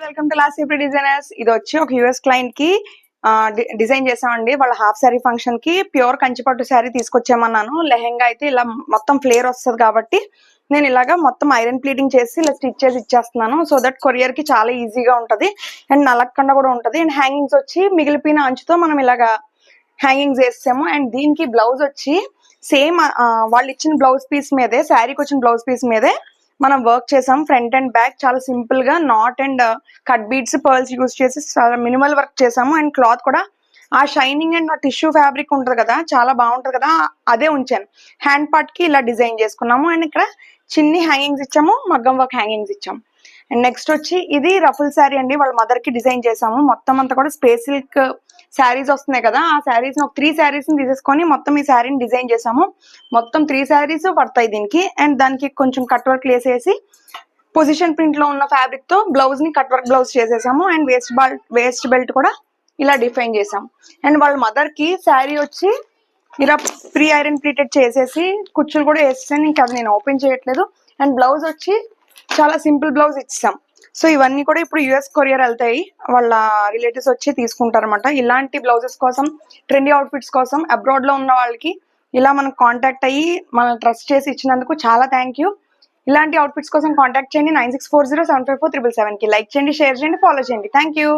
Welcome to last CP designers. ఇది వచ్చి ఒక యూఎస్ క్లయింట్ కి డిజైన్ చేసామండి. వాళ్ళ హాఫ్ శారీ ఫంక్షన్ కి ప్యూర్ కంచిపట్టు శారీ తీసుకొచ్చామన్నాను. లెహెంగా అయితే ఇలా మొత్తం ఫ్లేర్ వస్తుంది కాబట్టి నేను ఇలాగా మొత్తం ఐరన్ ప్లీటింగ్ చేసి ఇలా స్టిచ్ చేసి ఇచ్చేస్తున్నాను. సో దట్ కొరియర్ కి చాలా ఈజీగా ఉంటది అండ్ నలక్కుండా కూడా ఉంటది. అండ్ హ్యాంగింగ్స్ వచ్చి మిగిలిపోయిన అంచుతో మనం ఇలాగా హ్యాంగింగ్స్ వేసాము. అండ్ దీనికి బ్లౌజ్ వచ్చి సేమ్ వాళ్ళు ఇచ్చిన బ్లౌజ్ పీస్ మీదే, శారీకి వచ్చిన బ్లౌజ్ పీస్ మీదే మనం వర్క్ చేసాం. ఫ్రంట్ అండ్ బ్యాక్ చాలా సింపుల్ గా not and cut beads, pearls use చేసి చాలా మినిమల్ వర్క్ చేసాము. అండ్ క్లాత్ కూడా ఆ షైనింగ్ అండ్ ఆ టిష్యూ ఫ్యాబ్రిక్ ఉంటుంది కదా, చాలా బాగుంటది కదా, అదే ఉంచాను. హ్యాండ్ పార్ట్ కి ఇలా డిజైన్ చేసుకున్నాము. అండ్ ఇక్కడ చిన్ని హ్యాంగింగ్స్ ఇచ్చాము, మగ్గం వర్క్ హ్యాంగింగ్స్ ఇచ్చాము. అండ్ నెక్స్ట్ వచ్చి ఇది రఫుల్ శారీ అండి. వాళ్ళ మదర్ కి డిజైన్ చేసాము. మొత్తం అంతా కూడా స్పేస్ సిల్క్ శారీస్ వస్తున్నాయి కదా, ఆ శారీస్ ఒక 3 శారీస్ తీసేసుకొని మొత్తం ఈ శారీని డిజైన్ చేసాము. మొత్తం 3 శారీస్ పడతాయి దీనికి. అండ్ దానికి కొంచెం కట్ వర్క్ వేసేసి పొజిషన్ ప్రింట్ లో ఉన్న ఫ్యాబ్రిక్ తో బ్లౌజ్ ని కట్ వర్క్ బ్లౌజ్ చేసేసాము. అండ్ వేస్ట్ బెల్ట్ కూడా ఇలా డిఫైన్ చేసాము. అండ్ వాళ్ళ మదర్ కి శారీ వచ్చి ఇలా ప్రీ ఐరన్ ప్లీటెడ్ చేసేసి కుచ్చులు కూడా వేసేసాను. ఇంకా అది నేను ఓపెన్ చేయట్లేదు. అండ్ బ్లౌజ్ వచ్చి చాలా సింపుల్ బ్లౌజ్ ఇచ్చాం. సో ఇవన్నీ కూడా ఇప్పుడు యుఎస్ కొరియర్ వెళ్తాయి. వాళ్ళ రిలేటివ్స్ వచ్చి తీసుకుంటారనమాట. ఇలాంటి బ్లౌజెస్ కోసం, ట్రెండీ అవుట్ఫిట్స్ కోసం అబ్రాడ్ లో ఉన్న వాళ్ళకి ఇలా మనం కాంటాక్ట్ అయ్యి మనం ట్రస్ట్ చేసి ఇచ్చినందుకు చాలా థ్యాంక్ యూ. ఇలాంటి అవుట్ఫిట్స్ కోసం కాంటాక్ట్ చేయండి 9640754777 కి. లైక్ చేయండి, షేర్ చేయండి, ఫాలో చేయండి. Thank you.